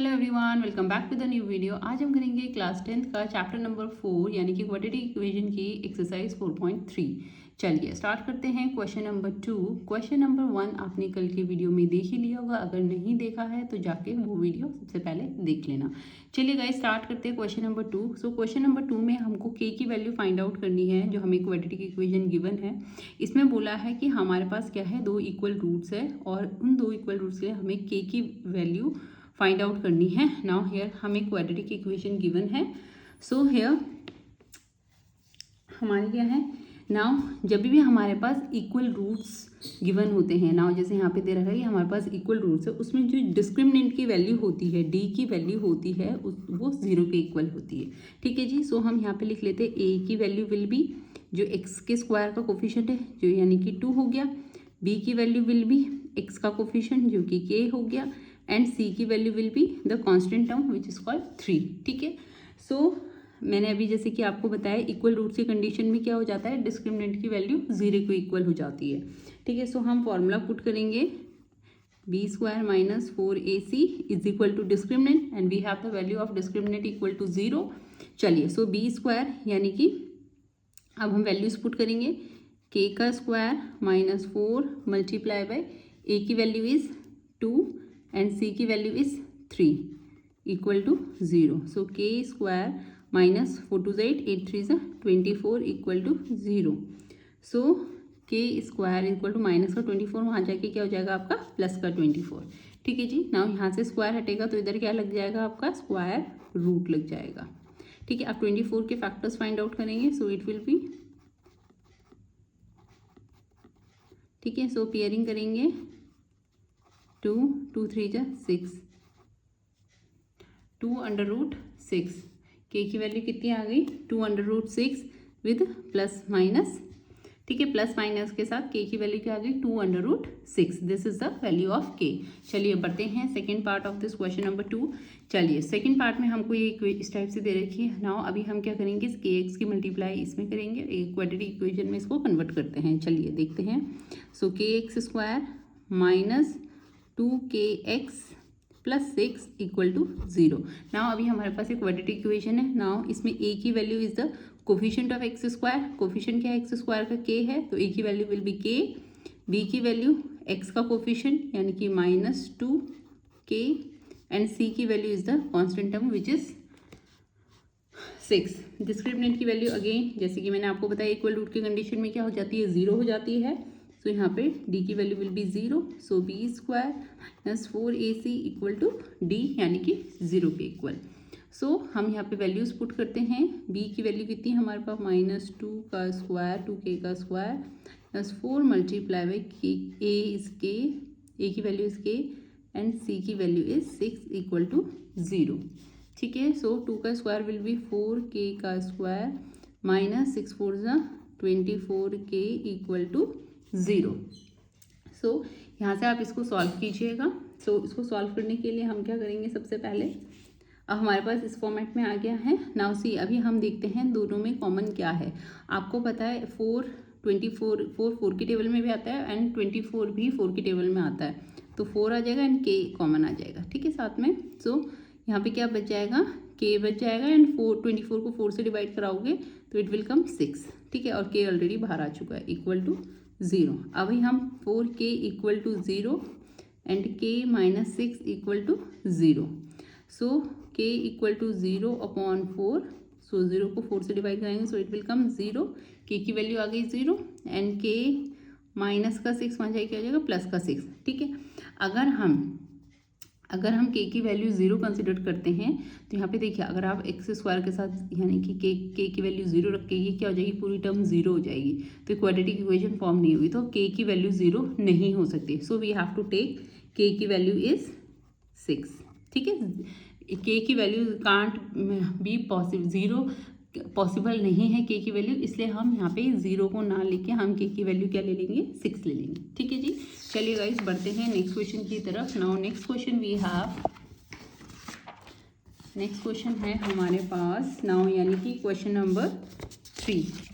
Hello everyone, welcome back to the new video. आज हम करेंगे क्लास 10th का चैप्टर नंबर 4 यानी कि क्वाड्रेटिक इक्वेशन की एक्सरसाइज 4.3। चलिए स्टार्ट करते हैं क्वेश्चन नंबर 2। क्वेश्चन नंबर 1 आपने कल के वीडियो में देख ही लिया होगा, अगर नहीं देखा है तो जाके वो वीडियो सबसे पहले देख लेना। चलिए गाइस स्टार्ट करते हैं question number 2। So question number 2 में हमको के की वैल्यू फाइंड आउट करनी है, जो हमें क्वाड्रेटिक इक्वेशन गिवन है। इसमें बोला है कि हमारे पास क्या है, दो इक्वल रूट्स है और उन दो इक्वल रूट्स के लिए हमें के की वैल्यू फाइंड आउट करनी है। नाउ हेयर हमें क्वाड्रेटिक इक्वेशन गिवन है। सो हेयर हमारे क्या है, नाउ जब भी हमारे पास इक्वल रूट्स गिवन होते हैं, नाउ जैसे यहाँ पे दे रखा है कि हमारे पास इक्वल रूट्स है, उसमें जो डिस्क्रिमिनेंट की वैल्यू होती है, डी की वैल्यू होती है, वो 0 के इक्वल होती है। ठीक है जी। सो हम यहाँ पे लिख लेते हैं ए की वैल्यू विल बी जो एक्स के स्क्वायर का कोफिशिएंट है, जो यानी कि 2 हो गया। बी की वैल्यू विल बी एक्स का कोफिशिएंट जो कि के हो गया, एंड सी की value will be the constant term which is called 3। ठीक है। सो मैंने अभी जैसे कि आपको बताया इक्वल रूट की कंडीशन में क्या हो जाता है, डिस्क्रिमिनेंट की वैल्यू 0 को इक्वल हो जाती है। ठीक है। सो हम फॉर्मूला पुट करेंगे B square minus 4ac is equal to discriminant and we have the value of discriminant equal to 0। चलिए सो बी स्क्वायर यानी कि अब हम वैल्यूज पुट करेंगे, के का स्क्वायर माइनस 4 मल्टीप्लाई बाय ए की वैल्यू इज 2 एंड सी की वैल्यू इज 3 इक्वल टू 0। सो के स्क्वायर माइनस 4 टू 8, 8 3 ज़ा 24 इक्वल टू 0। सो के स्क्वायर इक्वल टू माइनस का 24, वहाँ जाके क्या हो जाएगा आपका प्लस का 24। ठीक है जी। नाउ यहाँ से स्क्वायर हटेगा तो इधर क्या लग जाएगा आपका, स्क्वायर रूट लग जाएगा। ठीक है। अब 24 के फैक्टर्स फाइंड आउट करेंगे। सो इट विल बी, ठीक है, सो पेयरिंग करेंगे 2 2 3 ज़ा 6, 2 अंडर रूट 6। के की वैल्यू कितनी आ गई, 2 under root 6 with plus minus. ठीक है, प्लस माइनस के साथ के की वैल्यू क्या आ गई, 2 under root 6। This is the value of K. चलिए बढ़ते हैं second part of this question number 2। चलिए सेकेंड पार्ट में हमको ये इस टाइप से दे रखी है। नाउ अभी हम क्या करेंगे, इस के एक्स की मल्टीप्लाई इसमें करेंगे, एक क्वाड्रेटिक इक्वेशन में इसको कन्वर्ट करते हैं। चलिए देखते हैं। So K X square minus 2kx plus 6 equal to 0। Now अभी हमारे पास एक क्वाड्रेटिक इक्वेशन है। नाउ इसमें a की value is the coefficient of X square. Coefficient क्या है, एक्स स्क्वायर का k है, तो a की value will B k। b की वैल्यू x का कोफिशिएंट यानी कि माइनस 2k एंड c की value is the constant term which is 6। Discriminant की वैल्यू अगेन जैसे कि मैंने आपको बताया इक्वल रूट की कंडीशन में क्या हो जाती है, 0 हो जाती है। सो यहाँ पे d की value will be 0। So B square minus 4ac equal to d यानी कि 0 के इक्वल। सो हम यहाँ पे वैल्यूज पुट करते हैं। b की वैल्यू कितनी है हमारे पास, माइनस 2 का स्क्वायर 2k का स्क्वायर प्लस 4 मल्टीप्लाई बाई के, a इज k, a की value is k and c की वैल्यू इज 6 इक्वल टू 0। ठीक है। सो 2 का स्क्वायर विल बी 4k का स्क्वायर माइनस 6 4 ज़ा 24k इक्वल टू 0। सो यहाँ से आप इसको सॉल्व कीजिएगा। सो इसको सॉल्व करने के लिए हम क्या करेंगे, सबसे पहले अब हमारे पास इस फॉर्मेट में आ गया है। नाउ सी अभी हम देखते हैं दोनों में कॉमन क्या है। आपको पता है 4 4 की टेबल में भी आता है एंड 24 भी 4 की टेबल में आता है, तो 4 आ जाएगा एंड k कॉमन आ जाएगा। ठीक है साथ में। सो यहाँ पे क्या बच जाएगा, k बच जाएगा एंड 24 को 4 से डिवाइड कराओगे तो इट विल कम 6। ठीक है, और k ऑलरेडी बाहर आ चुका है इक्वल टू 0। अभी हम 4k equal to 0 and k minus 6 equal to 0। So k equal to 0 upon 4। So 0 को 4 से डिवाइड कराएंगे so it will come 0। k की वैल्यू आ गई 0 एंड k माइनस का 6 वहाँ जाके आ जाएगा प्लस का 6। ठीक है। अगर हम k की वैल्यू 0 कंसिडर करते हैं तो यहाँ पे देखिए, अगर आप एक्स स्क्वायर के साथ यानी कि k की वैल्यू 0 रख के ये क्या हो जाएगी, पूरी टर्म 0 हो जाएगी, तो क्वाड्रेटिक इक्वेशन फॉर्म नहीं हुई, तो k की वैल्यू 0 नहीं हो सकती। So we have to take k की वैल्यू इज 6। ठीक है, k की वैल्यू कांट बी पॉसिबल, 0 पॉसिबल नहीं है k की वैल्यू, इसलिए हम यहाँ पे 0 को ना लेके हम k की वैल्यू क्या ले लेंगे, 6 ले लेंगे। ठीक है जी। चलिए गाइस बढ़ते हैं नेक्स्ट क्वेश्चन की तरफ। Now next question we have, next question है हमारे पास नाउ यानी कि क्वेश्चन नंबर 3।